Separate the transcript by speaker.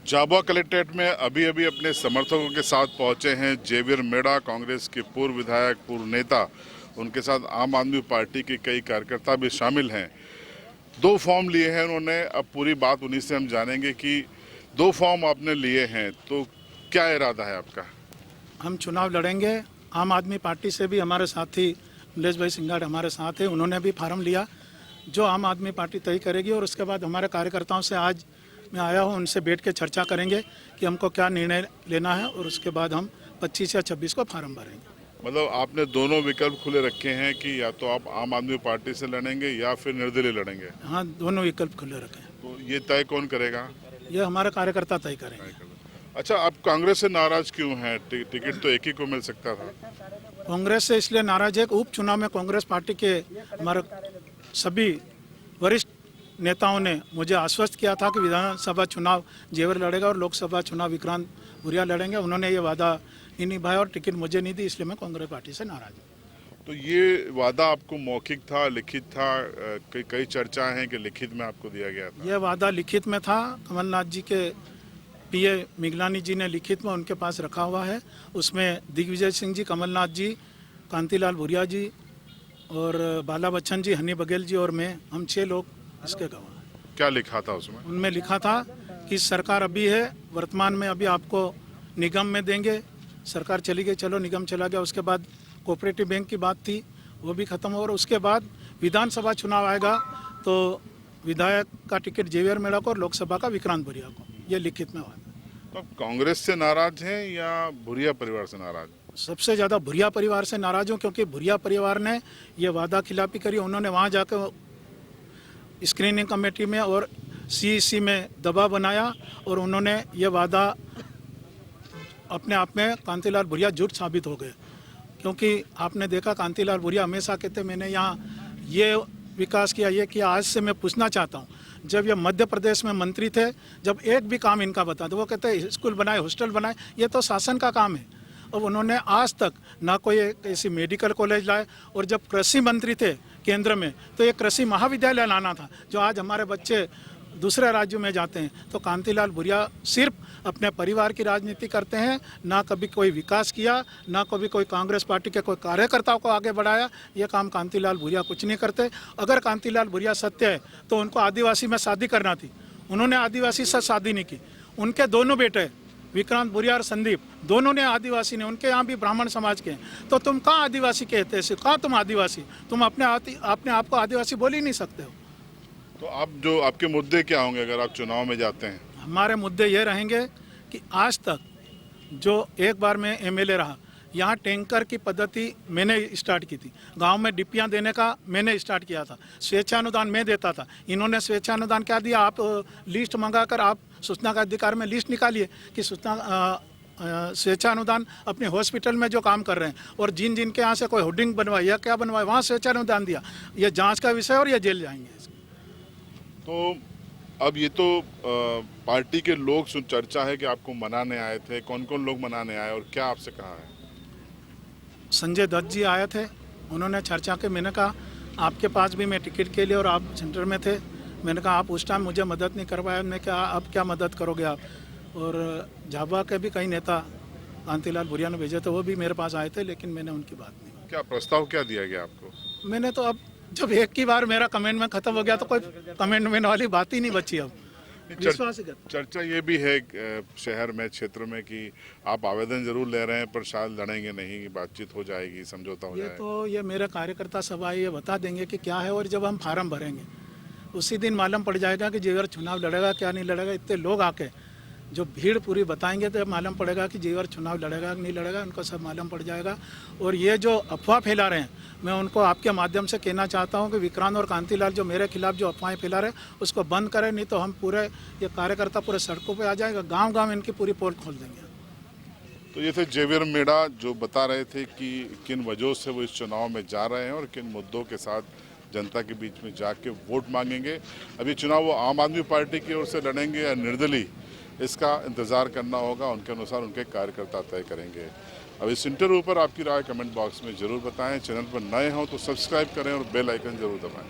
Speaker 1: Jhabua collectorate में अभी अभी अपने समर्थकों के साथ पहुंचे हैं जेवियर मेड़ा, कांग्रेस के पूर्व विधायक, पूर्व नेता। उनके साथ आम आदमी पार्टी के कई कार्यकर्ता भी शामिल हैं। 2 फॉर्म लिए हैं उन्होंने। अब पूरी बात उन्हीं से हम जानेंगे कि 2 फॉर्म आपने लिए हैं तो क्या इरादा है आपका?
Speaker 2: हम चुनाव लड़ेंगे। आम आदमी पार्टी से भी हमारे साथी नीलेश भाई सिंघाड़ हमारे साथ हैं, उन्होंने भी फार्म लिया जो आम आदमी पार्टी तय करेगी। और उसके बाद हमारे कार्यकर्ताओं से आज मैं आया हूं, उनसे बैठ के चर्चा करेंगे कि हमको क्या निर्णय लेना है और उसके बाद हम 25 या 26 को फार्म भरेंगे।
Speaker 1: मतलब आपने दोनों विकल्प खुले रखे हैं कि या तो आप आम आदमी पार्टी से लड़ेंगे या फिर निर्दलीय लड़ेंगे?
Speaker 2: हाँ, दोनों विकल्प खुले रखे हैं।
Speaker 1: तो ये तय कौन करेगा?
Speaker 2: ये हमारे कार्यकर्ता तय करेंगे।
Speaker 1: अच्छा, आप कांग्रेस से नाराज क्यों हैं? टिकट तो एक ही को मिल सकता था।
Speaker 2: कांग्रेस से इसलिए नाराज है कि उपचुनाव में कांग्रेस पार्टी के हमारे सभी वरिष्ठ नेताओं ने मुझे आश्वस्त किया था कि विधानसभा चुनाव जेवर लड़ेगा और लोकसभा चुनाव विक्रांत भूरिया लड़ेंगे। उन्होंने ये वादा नहीं निभाया और टिकट मुझे नहीं दी, इसलिए मैं कांग्रेस पार्टी से नाराज हूँ।
Speaker 1: तो ये वादा आपको मौखिक था, लिखित था? कई चर्चा है कि लिखित में आपको दिया गया था।
Speaker 2: यह वादा लिखित में था। कमलनाथ जी के पीए मिगलानी जी ने लिखित में उनके पास रखा हुआ है। उसमें दिग्विजय सिंह जी, कमलनाथ जी, कांतिलाल भूरिया जी और बाला बच्चन जी, हनी बघेल जी और मैं, हम 6 लोग इसके गवाह।
Speaker 1: क्या लिखा था उसमें?
Speaker 2: उनमें लिखा था कि सरकार अभी है, वर्तमान में अभी आपको निगम में देंगे। सरकार चली गई, चलो निगम चला गया। उसके बाद कोऑपरेटिव बैंक की बात थी, वो भी खत्म हो। और उसके बाद विधानसभा चुनाव आएगा तो विधायक का टिकट जेवियर मेड़ा को और लोकसभा का विक्रांत भूरिया को। ये लिखित में हुआ।
Speaker 1: तो कांग्रेस से नाराज हैं या भूरिया परिवार से नाराज?
Speaker 2: सबसे ज़्यादा भूरिया परिवार से नाराज हूँ, क्योंकि भूरिया परिवार ने ये वादा खिलाफी करी। उन्होंने वहाँ जाकर स्क्रीनिंग कमेटी में और सीईसी में दबाव बनाया और उन्होंने ये वादा अपने आप में कांतिलाल भूरिया झूठ साबित हो गए। क्योंकि आपने देखा कांतिलाल भूरिया हमेशा कहते मैंने यहाँ ये विकास किया, ये किया। आज से मैं पूछना चाहता हूँ, जब ये मध्य प्रदेश में मंत्री थे, जब एक भी काम इनका बता दो, वो कहते हैं स्कूल बनाए, हॉस्टल बनाए, ये तो शासन का काम है। और उन्होंने आज तक ना कोई ऐसी मेडिकल कॉलेज लाए। और जब कृषि मंत्री थे केंद्र में तो ये कृषि महाविद्यालय लाना था, जो आज हमारे बच्चे दूसरे राज्यों में जाते हैं। तो कांतिलाल भूरिया सिर्फ अपने परिवार की राजनीति करते हैं, ना कभी कोई विकास किया, ना कभी कोई कांग्रेस पार्टी के कोई कार्यकर्ताओं को आगे बढ़ाया। ये काम कांतिलाल भूरिया कुछ नहीं करते। अगर कांतिलाल भूरिया सत्य है तो उनको आदिवासी में शादी करना थी, उन्होंने आदिवासी से शादी नहीं की। उनके दोनों बेटे विक्रांत भूरिया और संदीप, दोनों ने आदिवासी ने, उनके यहाँ भी ब्राह्मण समाज के हैं। तो तुम कहाँ आदिवासी कहते हैं? कहाँ तुम आदिवासी? तुम अपने आप को आदिवासी बोल ही नहीं सकते हो।
Speaker 1: तो आप जो आपके मुद्दे क्या होंगे अगर आप चुनाव में जाते हैं?
Speaker 2: हमारे मुद्दे ये रहेंगे कि आज तक जो एक बार मैं एमएलए रहा, यहाँ टैंकर की पद्धति मैंने स्टार्ट की थी। गांव में डिप्पियाँ देने का मैंने स्टार्ट किया था। स्वेच्छानुदान मैं देता था। इन्होंने स्वेच्छानुदान क्या दिया? आप लिस्ट मंगाकर आप सूचना का अधिकार में लिस्ट निकालिए कि सूचना स्वेच्छानुदान अपने हॉस्पिटल में जो काम कर रहे हैं और जिन जिन के यहाँ से कोई होर्डिंग बनवाई या क्या बनवाए, वहाँ स्वेच्छानुदान दिया। ये जाँच का विषय और ये जेल जाएंगे।
Speaker 1: तो अब ये तो पार्टी के लोग चर्चा है कि आपको मनाने आए थे। कौन कौन लोग मनाने आए और क्या आपसे कहा है?
Speaker 2: संजय दत्त जी आए थे, उन्होंने चर्चा के, मैंने कहा आपके पास भी मैं टिकट के लिए और आप सेंटर में थे, मैंने कहा आप उस टाइम मुझे मदद नहीं कर पाए, मैं क्या अब क्या मदद करोगे आप? और झाबुआ के भी कई नेता कांतिलाल भूरिया ने भेजे थे, वो भी मेरे पास आए थे, लेकिन मैंने उनकी बात नहीं।
Speaker 1: क्या प्रस्ताव क्या दिया गया आपको?
Speaker 2: मैंने तो अब जब एक ही बार मेरा कमेंट में खत्म हो गया तो कोई कमेंट वाली बात ही नहीं बची। अब
Speaker 1: चर्चा ये भी है शहर में, क्षेत्र में, कि आप आवेदन जरूर ले रहे हैं पर शायद लड़ेंगे नहीं, बातचीत हो जाएगी, समझौता हो जाएगा।
Speaker 2: तो ये मेरे कार्यकर्ता सभा ये बता देंगे कि क्या है। और जब हम फार्म भरेंगे उसी दिन मालूम पड़ जाएगा कि जेवर चुनाव लड़ेगा क्या नहीं लड़ेगा। इतने लोग आके जो भीड़ पूरी बताएंगे तो मालूम पड़ेगा कि जेवर चुनाव लड़ेगा कि नहीं लड़ेगा, उनको सब मालूम पड़ जाएगा। और ये जो अफवाह फैला रहे हैं, मैं उनको आपके माध्यम से कहना चाहता हूं कि विक्रांत और कांतिलाल जो मेरे खिलाफ जो अफवाहें फैला रहे हैं उसको बंद करें, नहीं तो हम पूरे ये कार्यकर्ता पूरे सड़कों पे आ जाएगा, गांव-गांव इनकी पूरी पोल खोल देंगे।
Speaker 1: तो ये थे जेवियर मेड़ा जो बता रहे थे कि किन वजहों से वो इस चुनाव में जा रहे हैं और किन मुद्दों के साथ जनता के बीच में जाके वोट मांगेंगे। अभी चुनाव वो आम आदमी पार्टी की ओर से लड़ेंगे या निर्दलीय, इसका इंतज़ार करना होगा। उनके अनुसार उनके कार्यकर्ता तय करेंगे। अब इस इंटरव्यू पर आपकी राय कमेंट बॉक्स में ज़रूर बताएं। चैनल पर नए हों तो सब्सक्राइब करें और बेल आइकन ज़रूर दबाएं।